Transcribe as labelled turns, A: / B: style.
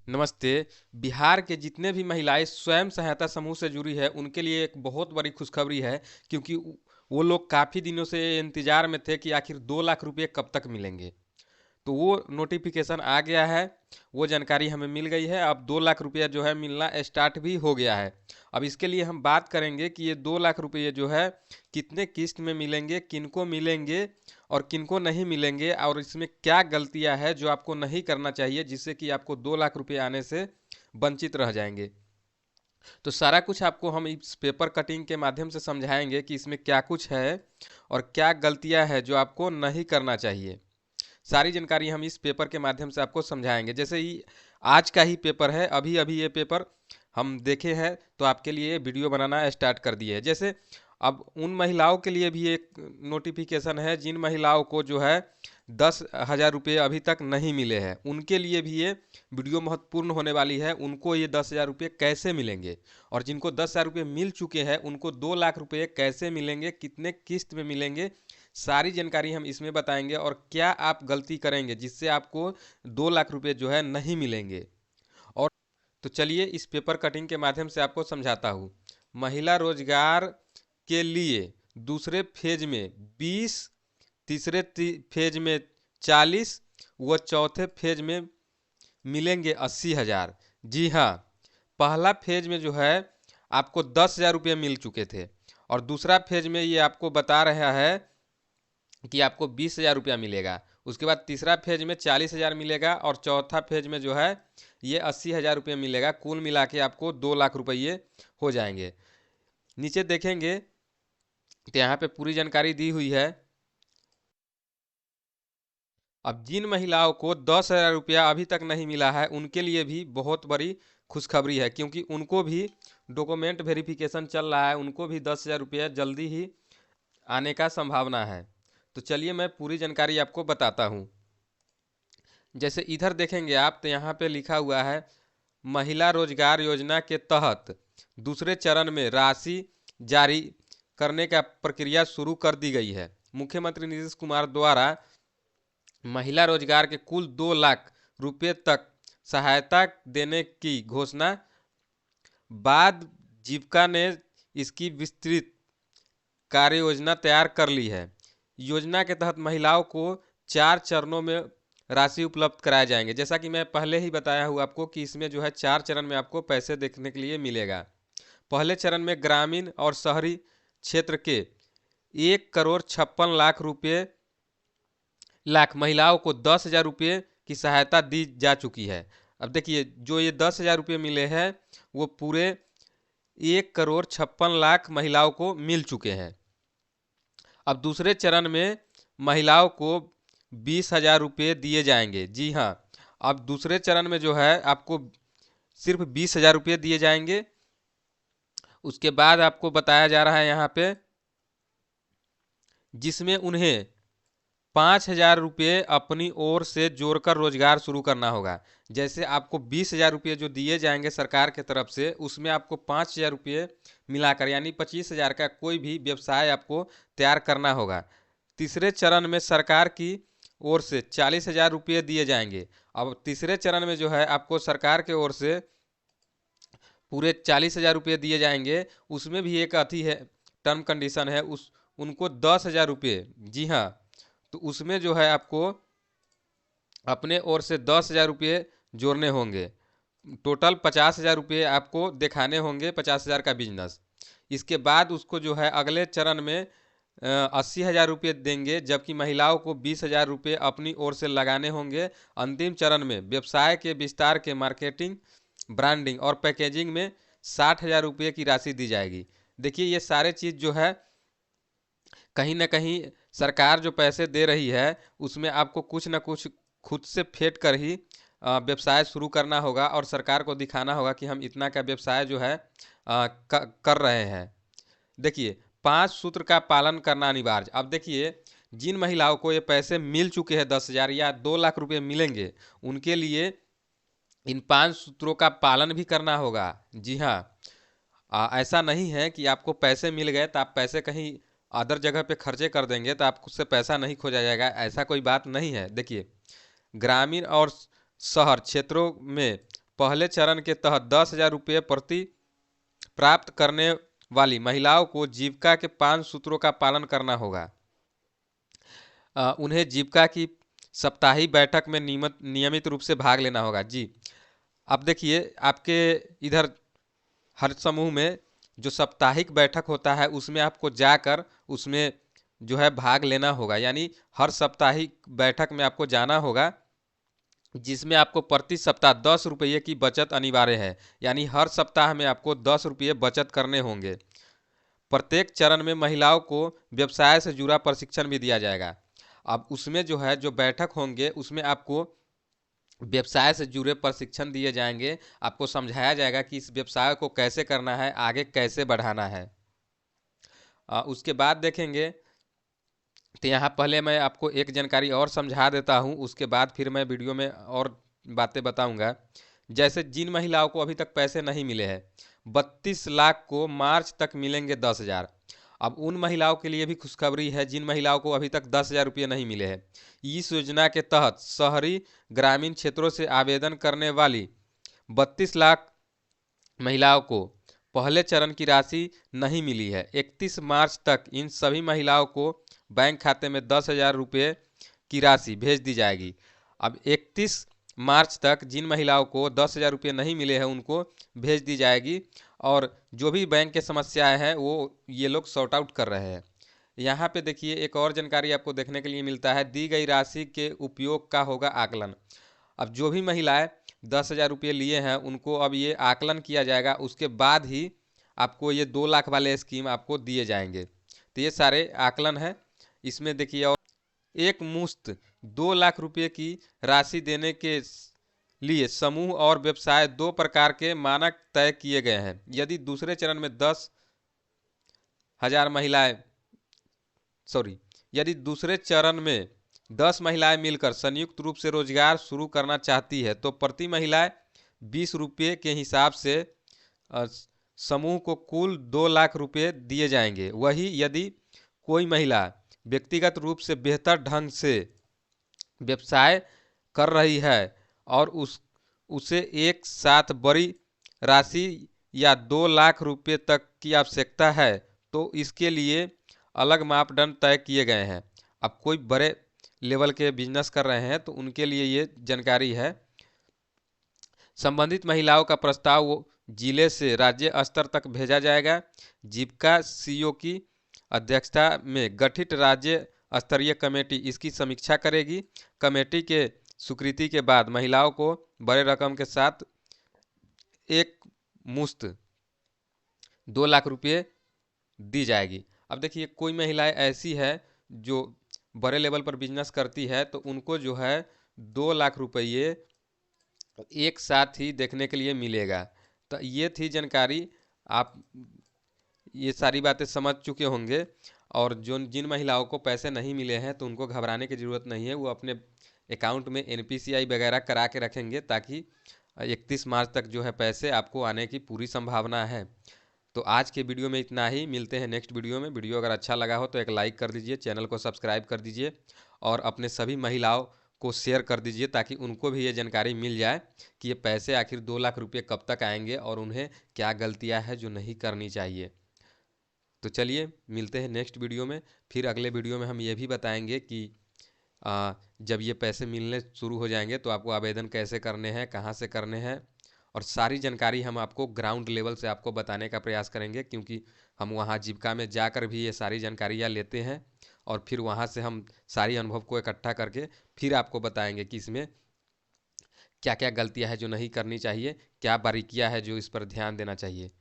A: नमस्ते। बिहार के जितने भी महिलाएं स्वयं सहायता समूह से जुड़ी है उनके लिए एक बहुत बड़ी खुशखबरी है, क्योंकि वो लोग काफ़ी दिनों से इंतजार में थे कि आखिर 2 लाख रुपए कब तक मिलेंगे। तो वो नोटिफिकेशन आ गया है, वो जानकारी हमें मिल गई है। अब 2 लाख रुपया जो है मिलना स्टार्ट भी हो गया है। अब इसके लिए हम बात करेंगे कि ये 2 लाख रुपये जो है कितने किस्त में मिलेंगे, किनको मिलेंगे और किनको नहीं मिलेंगे, और इसमें क्या गलतियां है जो आपको नहीं करना चाहिए जिससे कि आपको 2 लाख रुपये आने से वंचित रह जाएंगे। तो सारा कुछ आपको हम इस पेपर कटिंग के माध्यम से समझाएंगे कि इसमें क्या कुछ है और क्या गलतियां है जो आपको नहीं करना चाहिए। सारी जानकारी हम इस पेपर के माध्यम से आपको समझाएंगे। जैसे ही आज का ही पेपर है, अभी अभी ये पेपर हम देखे हैं तो आपके लिए वीडियो बनाना स्टार्ट कर दिए है। जैसे अब उन महिलाओं के लिए भी एक नोटिफिकेशन है जिन महिलाओं को जो है 10,000 रुपये अभी तक नहीं मिले हैं, उनके लिए भी ये वीडियो महत्वपूर्ण होने वाली है। उनको ये 10,000 रुपये कैसे मिलेंगे, और जिनको 10,000 रुपये मिल चुके हैं उनको 2 लाख रुपये कैसे मिलेंगे, कितने किस्त में मिलेंगे, सारी जानकारी हम इसमें बताएंगे। और क्या आप गलती करेंगे जिससे आपको 2 लाख रुपये जो है नहीं मिलेंगे। और तो चलिए इस पेपर कटिंग के माध्यम से आपको समझाता हूँ। महिला रोजगार के लिए दूसरे फेज में 20, तीसरे फेज में 40 व चौथे फेज में मिलेंगे 80,000। जी हाँ, पहला फेज में जो है आपको 10,000 रुपये मिल चुके थे, और दूसरा फेज में ये आपको बता रहा है कि आपको 20,000 रुपया मिलेगा। उसके बाद तीसरा फेज में 40,000 मिलेगा, और चौथा फेज में जो है ये 80,000 रुपये मिलेगा। कुल मिला के आपको 2 लाख रुपये हो जाएंगे। नीचे देखेंगे तो यहाँ पे पूरी जानकारी दी हुई है। अब जिन महिलाओं को 10,000 रुपया अभी तक नहीं मिला है उनके लिए भी बहुत बड़ी खुशखबरी है, क्योंकि उनको भी डॉक्यूमेंट वेरिफिकेशन चल रहा है, उनको भी 10,000 रुपया जल्दी ही आने का संभावना है। तो चलिए मैं पूरी जानकारी आपको बताता हूँ। जैसे इधर देखेंगे आप तो यहाँ पे लिखा हुआ है, महिला रोजगार योजना के तहत दूसरे चरण में राशि जारी करने का प्रक्रिया शुरू कर दी गई है। मुख्यमंत्री नीतीश कुमार द्वारा महिला रोजगार के कुल 2 लाख रुपये तक सहायता देने की घोषणा बाद जीविका ने इसकी विस्तृत कार्य योजना तैयार कर ली है। योजना के तहत महिलाओं को 4 चरणों में राशि उपलब्ध कराए जाएंगे। जैसा कि मैं पहले ही बताया हूँ आपको कि इसमें जो है 4 चरण में आपको पैसे देखने के लिए मिलेगा। पहले चरण में ग्रामीण और शहरी क्षेत्र के 1,56,00,000 महिलाओं को 10,000 रुपये की सहायता दी जा चुकी है। अब देखिए, जो ये 10,000 रुपये मिले हैं वो पूरे 1,56,00,000 महिलाओं को मिल चुके हैं। अब दूसरे चरण में महिलाओं को 20,000 रुपये दिए जाएंगे। जी हाँ, अब दूसरे चरण में जो है आपको सिर्फ 20,000 रुपये दिए जाएंगे। उसके बाद आपको बताया जा रहा है यहाँ पे, जिसमें उन्हें 5,000 रुपये अपनी ओर से जोड़कर रोजगार शुरू करना होगा। जैसे आपको 20,000 रुपये जो दिए जाएंगे सरकार के तरफ से, उसमें आपको 5,000 रुपये मिलाकर यानी 25,000 का कोई भी व्यवसाय आपको तैयार करना होगा। तीसरे चरण में सरकार की ओर से 40,000 रुपये दिए जाएंगे। अब तीसरे चरण में जो है आपको सरकार के ओर से पूरे 40,000 रुपये दिए जाएंगे। उसमें भी एक अति है, टर्म कंडीशन है, उस उनको 10,000 रुपये, जी हाँ, तो उसमें जो है आपको अपने ओर से 10,000 रुपये जोड़ने होंगे। टोटल 50,000 रुपये आपको दिखाने होंगे, 50,000 का बिजनेस। इसके बाद उसको जो है अगले चरण में 80,000 रुपये देंगे, जबकि महिलाओं को 20,000 रुपये अपनी ओर से लगाने होंगे। अंतिम चरण में व्यवसाय के विस्तार के मार्केटिंग, ब्रांडिंग और पैकेजिंग में 60,000 रुपये की राशि दी जाएगी। देखिए, ये सारे चीज़ जो है कहीं ना कहीं सरकार जो पैसे दे रही है उसमें आपको कुछ ना कुछ खुद से फेंट कर ही व्यवसाय शुरू करना होगा, और सरकार को दिखाना होगा कि हम इतना का व्यवसाय जो है कर रहे हैं। देखिए, 5 सूत्र का पालन करना अनिवार्य। अब देखिए, जिन महिलाओं को ये पैसे मिल चुके हैं 10,000 या 2 लाख रुपये मिलेंगे, उनके लिए इन 5 सूत्रों का पालन भी करना होगा। जी हाँ, ऐसा नहीं है कि आपको पैसे मिल गए तो आप पैसे कहीं अदर जगह पे खर्चे कर देंगे तो आप उससे पैसा नहीं खोजा जाएगा, ऐसा कोई बात नहीं है। देखिए, ग्रामीण और शहर क्षेत्रों में पहले चरण के तहत 10,000 रुपये प्रति प्राप्त करने वाली महिलाओं को जीविका के 5 सूत्रों का पालन करना होगा। उन्हें जीविका की साप्ताहिक बैठक में नियमित रूप से भाग लेना होगा। जी, अब देखिए आपके इधर हर समूह में जो साप्ताहिक बैठक होता है उसमें आपको जाकर उसमें जो है भाग लेना होगा, यानी हर साप्ताहिक बैठक में आपको जाना होगा, जिसमें आपको प्रति सप्ताह 10 रुपये की बचत अनिवार्य है, यानी हर सप्ताह में आपको 10 रुपये बचत करने होंगे। प्रत्येक चरण में महिलाओं को व्यवसाय से जुड़ा प्रशिक्षण भी दिया जाएगा। अब उसमें जो है जो बैठक होंगे उसमें आपको व्यवसाय से जुड़े प्रशिक्षण दिए जाएंगे, आपको समझाया जाएगा कि इस व्यवसाय को कैसे करना है, आगे कैसे बढ़ाना है। उसके बाद देखेंगे तो यहाँ पहले मैं आपको एक जानकारी और समझा देता हूँ, उसके बाद फिर मैं वीडियो में और बातें बताऊँगा। जैसे जिन महिलाओं को अभी तक पैसे नहीं मिले हैं, 32 लाख को मार्च तक मिलेंगे 10,000। अब उन महिलाओं के लिए भी खुशखबरी है जिन महिलाओं को अभी तक 10,000 रुपये नहीं मिले हैं। इस योजना के तहत शहरी ग्रामीण क्षेत्रों से आवेदन करने वाली 32 लाख महिलाओं को पहले चरण की राशि नहीं मिली है। 31 मार्च तक इन सभी महिलाओं को बैंक खाते में 10,000 रुपये की राशि भेज दी जाएगी। अब 31 मार्च तक जिन महिलाओं को 10,000 रुपये नहीं मिले हैं उनको भेज दी जाएगी, और जो भी बैंक के समस्याएं हैं वो ये लोग सॉर्ट आउट कर रहे हैं। यहाँ पे देखिए एक और जानकारी आपको देखने के लिए मिलता है, दी गई राशि के उपयोग का होगा आकलन। अब जो भी महिलाएं 10,000 रुपये लिए हैं उनको अब ये आकलन किया जाएगा, उसके बाद ही आपको ये 2 लाख वाले स्कीम आपको दिए जाएंगे। तो ये सारे आकलन है। इसमें देखिए और एक मुश्त 2 लाख रुपये की राशि देने के लिए समूह और व्यवसाय 2 प्रकार के मानक तय किए गए हैं। यदि दूसरे चरण में 10,000 महिलाएं यदि दूसरे चरण में 10 महिलाएं मिलकर संयुक्त रूप से रोजगार शुरू करना चाहती है तो प्रति महिला 20 रुपये के हिसाब से समूह को कुल 2 लाख रुपये दिए जाएंगे। वही यदि कोई महिला व्यक्तिगत रूप से बेहतर ढंग से व्यवसाय कर रही है और उसे एक साथ बड़ी राशि या 2 लाख रुपये तक की आवश्यकता है तो इसके लिए अलग मापदंड तय किए गए हैं। अब कोई बड़े लेवल के बिजनेस कर रहे हैं तो उनके लिए ये जानकारी है। संबंधित महिलाओं का प्रस्ताव वो जिले से राज्य स्तर तक भेजा जाएगा। जीविका सीईओ की अध्यक्षता में गठित राज्य स्तरीय कमेटी इसकी समीक्षा करेगी। कमेटी के स्वीकृति के बाद महिलाओं को बड़े रकम के साथ एक मुश्त 2 लाख रुपये दी जाएगी। अब देखिए कोई महिलाएं ऐसी है जो बड़े लेवल पर बिजनेस करती है तो उनको जो है 2 लाख रुपये एक साथ ही देखने के लिए मिलेगा। तो ये थी जानकारी, आप ये सारी बातें समझ चुके होंगे। और जो जिन महिलाओं को पैसे नहीं मिले हैं तो उनको घबराने की ज़रूरत नहीं है, वो अपने अकाउंट में NPCI वगैरह करा के रखेंगे ताकि 31 मार्च तक जो है पैसे आपको आने की पूरी संभावना है। तो आज के वीडियो में इतना ही, मिलते हैं नेक्स्ट वीडियो में। वीडियो अगर अच्छा लगा हो तो एक लाइक कर दीजिए, चैनल को सब्सक्राइब कर दीजिए और अपने सभी महिलाओं को शेयर कर दीजिए ताकि उनको भी ये जानकारी मिल जाए कि ये पैसे आखिर 2 लाख रुपये कब तक आएंगे और उन्हें क्या गलतियां हैं जो नहीं करनी चाहिए। तो चलिए मिलते हैं नेक्स्ट वीडियो में। फिर अगले वीडियो में हम ये भी बताएंगे कि जब ये पैसे मिलने शुरू हो जाएंगे तो आपको आवेदन कैसे करने हैं, कहाँ से करने हैं, और सारी जानकारी हम आपको ग्राउंड लेवल से आपको बताने का प्रयास करेंगे, क्योंकि हम वहाँ जीविका में जाकर भी ये सारी जानकारियाँ लेते हैं और फिर वहाँ से हम सारी अनुभव को इकट्ठा करके फिर आपको बताएंगे कि इसमें क्या क्या गलतियाँ हैं जो नहीं करनी चाहिए, क्या बारीकियाँ है जो इस पर ध्यान देना चाहिए।